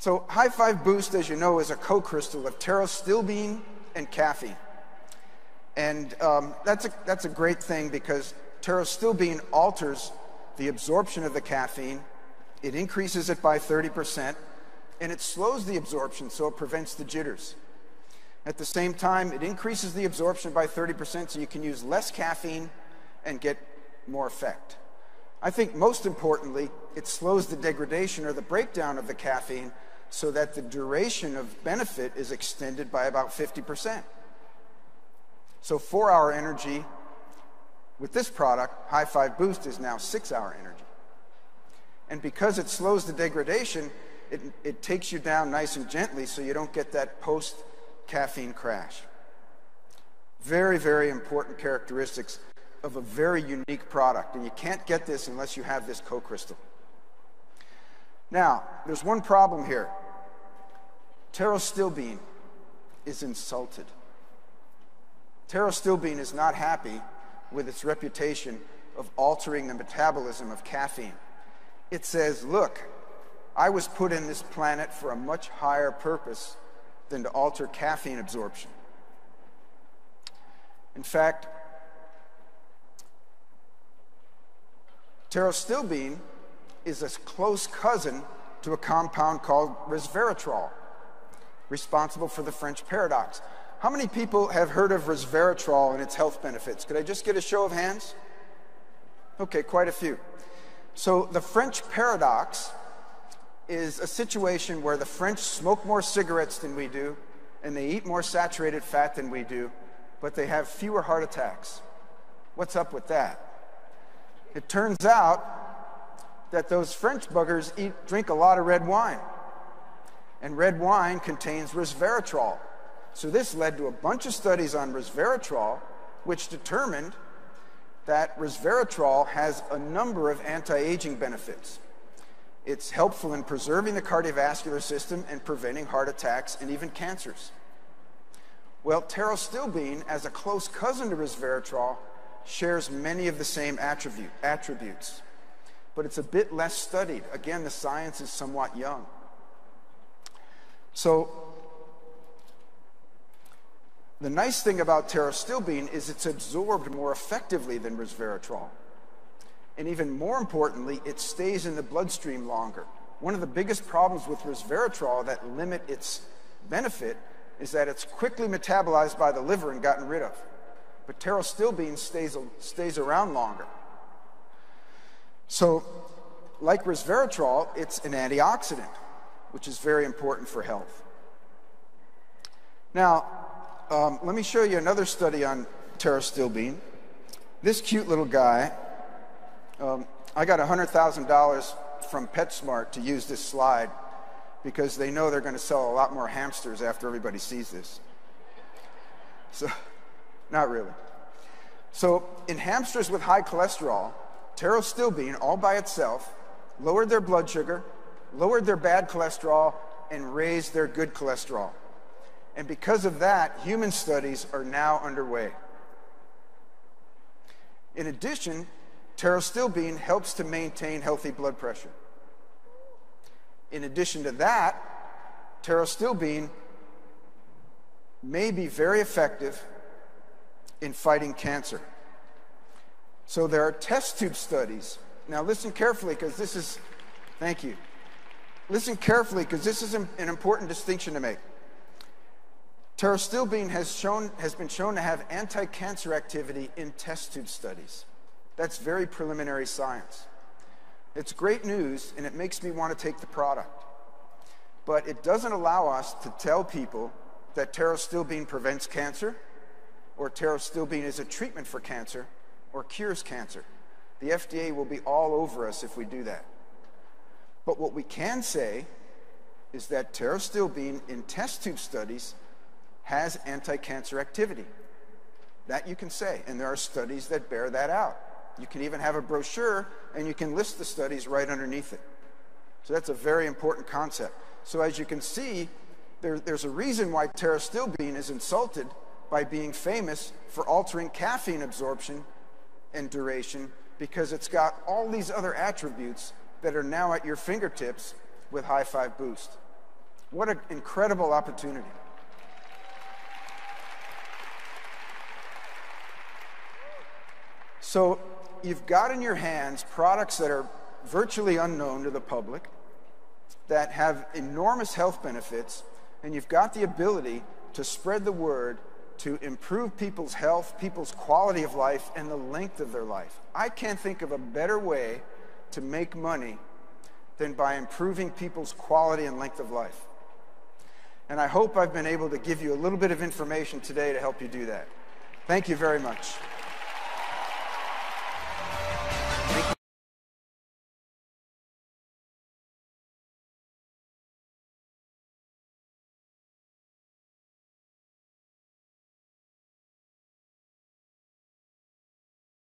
So Hi5 Boost, as you know, is a co-crystal of pterostilbene and caffeine. And that's a great thing because pterostilbene alters the absorption of the caffeine, it increases it by 30%, and it slows the absorption so it prevents the jitters. At the same time, it increases the absorption by 30% so you can use less caffeine and get more effect. I think most importantly, it slows the degradation or the breakdown of the caffeine so that the duration of benefit is extended by about 50%. So 4-hour energy with this product, Hi5 Boost, is now 6-hour energy. And because it slows the degradation, it takes you down nice and gently so you don't get that post-caffeine crash. Very, very important characteristics of a very unique product, and you can't get this unless you have this co-crystal. Now, there's one problem here. Pterostilbene is insulted. Pterostilbene is not happy with its reputation of altering the metabolism of caffeine. It says, look, I was put in this planet for a much higher purpose than to alter caffeine absorption. In fact, pterostilbene is a close cousin to a compound called resveratrol, responsible for the French paradox. How many people have heard of resveratrol and its health benefits? Could I just get a show of hands? Okay, quite a few. So the French paradox is a situation where the French smoke more cigarettes than we do, and they eat more saturated fat than we do, but they have fewer heart attacks. What's up with that? It turns out that those French buggers drink a lot of red wine, and red wine contains resveratrol. So this led to a bunch of studies on resveratrol, which determined that resveratrol has a number of anti-aging benefits. It's helpful in preserving the cardiovascular system and preventing heart attacks and even cancers. Well, pterostilbene, as a close cousin to resveratrol, shares many of the same attributes, but it's a bit less studied. Again, the science is somewhat young. So the nice thing about pterostilbene is it's absorbed more effectively than resveratrol. And even more importantly, it stays in the bloodstream longer. One of the biggest problems with resveratrol that limit its benefit is that it's quickly metabolized by the liver and gotten rid of. But pterostilbene stays around longer. So, like resveratrol, it's an antioxidant, which is very important for health. Now, let me show you another study on pterostilbene. This cute little guy, I got $100,000 from PetSmart to use this slide because they know they're going to sell a lot more hamsters after everybody sees this. So, not really. So, in hamsters with high cholesterol, pterostilbene, all by itself, lowered their blood sugar, lowered their bad cholesterol, and raised their good cholesterol. And because of that, human studies are now underway. In addition, pterostilbene helps to maintain healthy blood pressure. In addition to that, pterostilbene may be very effective in fighting cancer. So there are test tube studies. Now listen carefully because this is, thank you. Listen carefully because this is an important distinction to make. Pterostilbene has been shown to have anti-cancer activity in test tube studies. That's very preliminary science. It's great news, and it makes me want to take the product. But it doesn't allow us to tell people that pterostilbene prevents cancer, or pterostilbene is a treatment for cancer, or cures cancer. The FDA will be all over us if we do that. But what we can say is that pterostilbene in test tube studies has anti-cancer activity. That you can say, and there are studies that bear that out. You can even have a brochure, and you can list the studies right underneath it. So that's a very important concept. So as you can see, there's a reason why pterostilbene is insulted by being famous for altering caffeine absorption and duration, because it's got all these other attributes that are now at your fingertips with Hi5 Boost. What an incredible opportunity. So you've got in your hands products that are virtually unknown to the public, that have enormous health benefits, and you've got the ability to spread the word to improve people's health, people's quality of life, and the length of their life. I can't think of a better way to make money than by improving people's quality and length of life. And I hope I've been able to give you a little bit of information today to help you do that. Thank you very much.